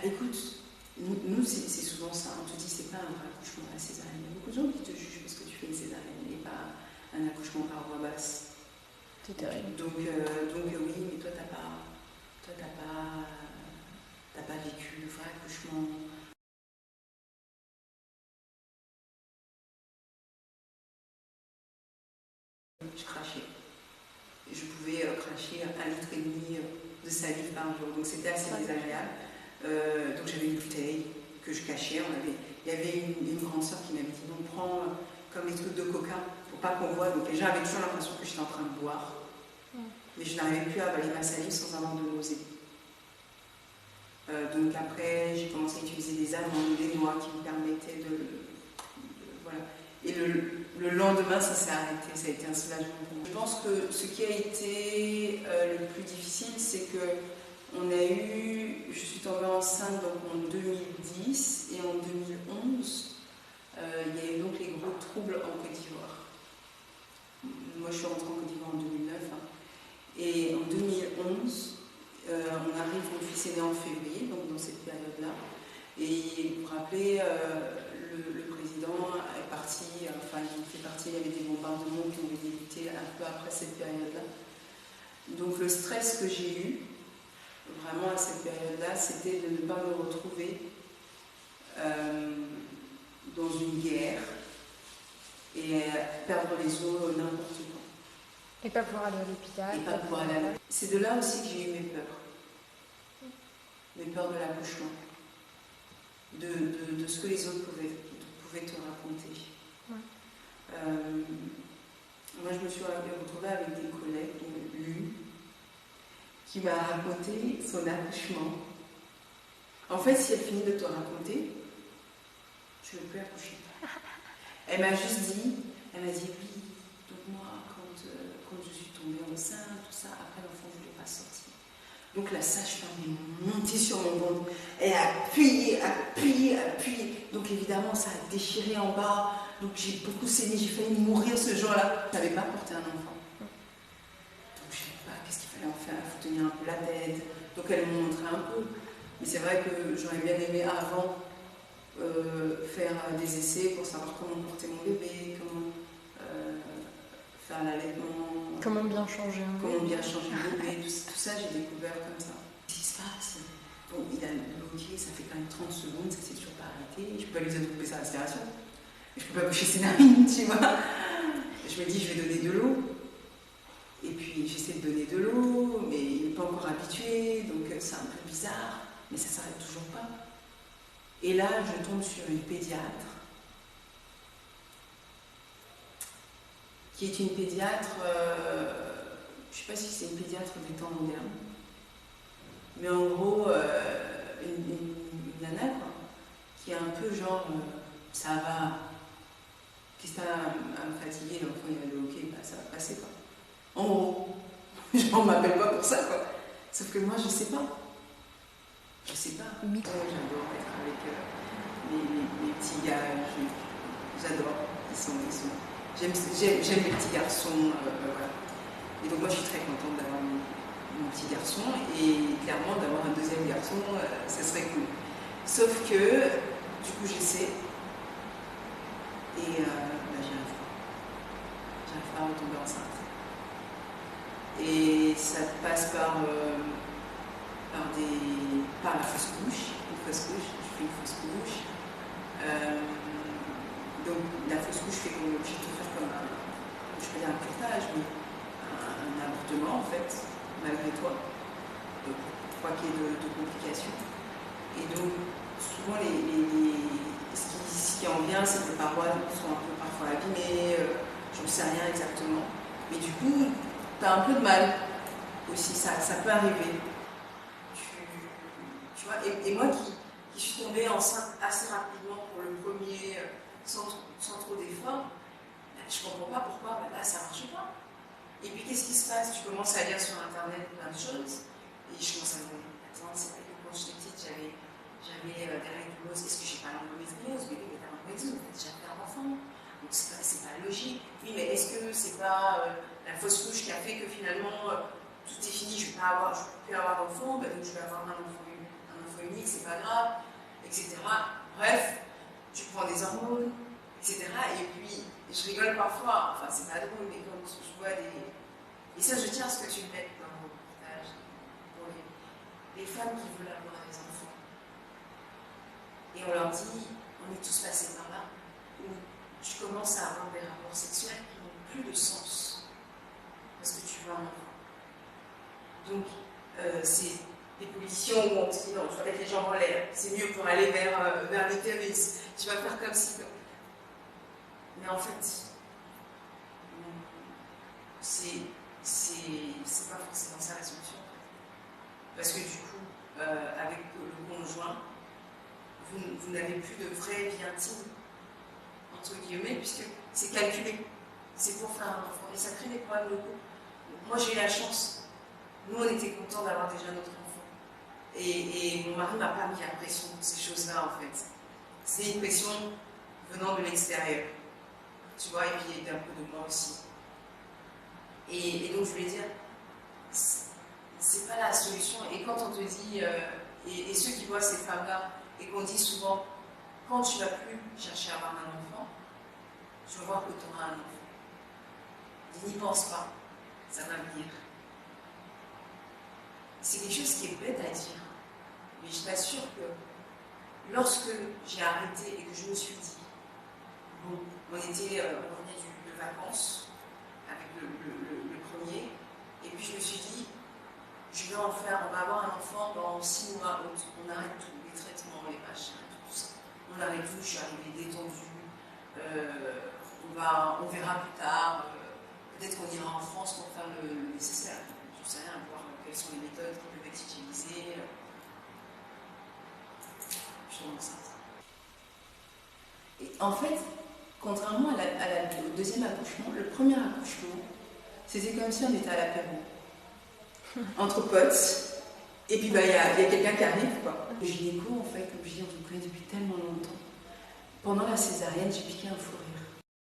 écoute, nous c'est souvent ça. On te dit c'est pas un vrai accouchement à la césarienne. Il y a beaucoup de gens qui te jugent parce que tu fais une césarienne et pas un accouchement par voie basse. C'est terrible. Donc oui, mais toi t'as pas vécu le vrai accouchement. Je crachais. Je pouvais cracher 1,5 litre de salive par jour, donc c'était assez désagréable. Donc j'avais une bouteille que je cachais. Il y avait une grande sœur qui m'avait dit donc prends comme des trucs de coca pour pas qu'on voit. Donc les gens avaient toujours l'impression que j'étais en train de boire, mais je n'arrivais plus à avaler ma salive sans avoir de nausée. Donc après j'ai commencé à utiliser des amandes, des noix qui me permettaient voilà. Et le lendemain, ça s'est arrêté, ça a été un soulagement pour moi. Je pense que ce qui a été le plus difficile, c'est que je suis tombée enceinte donc, en 2010 et en 2011, il y a eu donc les gros troubles en Côte d'Ivoire. Moi, je suis rentrée en Côte d'Ivoire en 2009 et en 2011, on arrive, mon fils est né en février, donc dans cette période-là. Et vous vous rappelez, le président est parti, enfin il fait partie, il y avait des bombardements qui ont débuté un peu après cette période-là. Donc le stress que j'ai eu, vraiment à cette période-là, c'était de ne pas me retrouver dans une guerre et perdre les os n'importe quand. Et pas pouvoir aller à l'hôpital. Et pas pouvoir aller à l'hôpital. C'est de là aussi que j'ai eu mes peurs. Mes peurs de l'accouchement. De ce que les autres pouvaient te raconter. Ouais. Moi, je me suis retrouvée avec des collègues, l'une, qui m'a raconté son accouchement. En fait, si elle finit de te raconter, je ne veux plus accoucher. Elle m'a juste dit, oui, donc moi, quand je suis tombée enceinte, tout ça, après l'enfant, je ne voulais pas sortir. Donc la sage-femme est montée sur mon ventre, elle a appuyé. Donc évidemment, ça a déchiré en bas. Donc j'ai beaucoup saigné, j'ai failli mourir ce jour-là. Je n'avais pas porté un enfant. Donc je ne savais pas qu'est-ce qu'il fallait en faire. Il faut tenir un peu la tête. Donc elle me montrait un peu. Mais c'est vrai que j'aurais bien aimé avant faire des essais pour savoir comment porter mon bébé, comment faire l'allaitement. Comment bien changer un bébé. Comment bien changer le bébé. Tout ça, j'ai découvert comme ça. Qu'est-ce qui se passe? Bon, il a bloqué, ça fait quand même 30 secondes, ça s'est toujours pas arrêté. Je peux pas lui couper sa respiration. Je peux pas boucher ses narines, tu vois. Je me dis, je vais donner de l'eau. Et puis, j'essaie de donner de l'eau, mais il n'est pas encore habitué, donc c'est un peu bizarre. Mais ça s'arrête toujours pas. Et là, je tombe sur une pédiatre, qui est une pédiatre, je sais pas si c'est une pédiatre des temps modernes, mais en gros, une nana, quoi, qui est un peu genre, ça va, qu'est-ce que t'as à me fatiguer, l'enfant il va dire ok, bah, ça va passer, quoi. En gros, on m'appelle pas pour ça, quoi. Sauf que moi, je sais pas. Je sais pas. J'adore être avec mes petits gars, j'adore. J'aime les petits garçons, voilà. Et donc moi, je suis très contente d'avoir mon petit garçon, et clairement, d'avoir un deuxième garçon, ça serait cool. Sauf que, du coup, j'essaie, et j'y arrive pas. J'arrive pas à retomber enceinte. Et ça passe par la fausse couche. Je fais une fausse couche. Donc la fausse couche fait qu'on est obligé de faire comme je peux dire un curtage, mais un avortement en fait, malgré toi, pour pas qu'il y ait de complications. Et donc souvent ce qui en vient, c'est que les parois sont un peu parfois abîmées, je ne sais rien exactement. Mais du coup, tu as un peu de mal aussi, ça peut arriver. Tu vois, et moi qui suis tombée enceinte assez rapidement pour le premier, sans trop d'efforts, je ne comprends pas pourquoi là ça ne marche pas. Et puis qu'est-ce qui se passe? Tu commences à lire sur internet plein de choses, et je commence à me dire, attends, c'est vrai que quand j'étais petite, j'avais des règles douloureuses. Est-ce que j'ai pas l'endométriose? Mais oui, mais t'as l'endométriose, on a déjà fait un enfant. Donc c'est pas logique. Oui, mais est-ce que c'est pas la fausse couche qui a fait que finalement tout est fini, je ne peux plus avoir d'enfant, donc je vais avoir un enfant unique, c'est pas grave, etc. Bref, tu prends des hormones, etc. Et puis, je rigole parfois, enfin c'est pas drôle, mais quand je vois des... Et ça, je tiens à ce que tu le mettes dans mon reportage, pour les femmes qui veulent avoir des enfants. Et on leur dit, on est tous passés par là, où tu commences à avoir des rapports sexuels qui n'ont plus de sens, parce que tu veux un enfant. Donc, c'est des positions où on te dit, non, tu vas mettre les jambes en l'air, c'est mieux pour aller vers l'utérus, tu vas faire comme ci, comme... Mais en fait, c'est pas forcément ça la solution. Parce que du coup, avec le conjoint, vous n'avez plus de vraie vie intime, entre guillemets, puisque c'est calculé. C'est pour faire un enfant. Et ça crée des problèmes de couple. Moi, j'ai eu la chance. Nous, on était contents d'avoir déjà notre enfant. Et mon mari m'a pas mis la pression pour ces choses-là, en fait. C'est une pression venant de l'extérieur. Tu vois, et puis d'un peu de moi aussi. Et donc, je voulais dire, c'est pas la solution. Et quand on te dit, et ceux qui voient ces femmes-là, et qu'on dit souvent, quand tu vas plus chercher à avoir un enfant, tu vas voir que tu auras un enfant. N'y pense pas, ça va venir. C'est quelque chose qui est bête à dire, mais je t'assure que lorsque j'ai arrêté et que je me suis dit, bon, on revenait de vacances avec le premier, et puis je me suis dit, on va avoir un enfant dans 6 mois, on arrête tout, les traitements, les machins, tout ça. On arrête tout, je suis arrivée détendue, on verra plus tard, peut-être qu'on ira en France pour faire le nécessaire, je sais rien, voir quelles sont les méthodes qui peuvent être utilisées. Je suis enceinte. Et en fait, contrairement au deuxième accouchement, le premier accouchement, c'était comme si on était à l'apéro. Entre potes, et puis il y a quelqu'un qui arrive, quoi. Le gynéco, en fait, comme je dis, on se connaît depuis tellement longtemps. Pendant la césarienne, j'ai piqué un fou rire.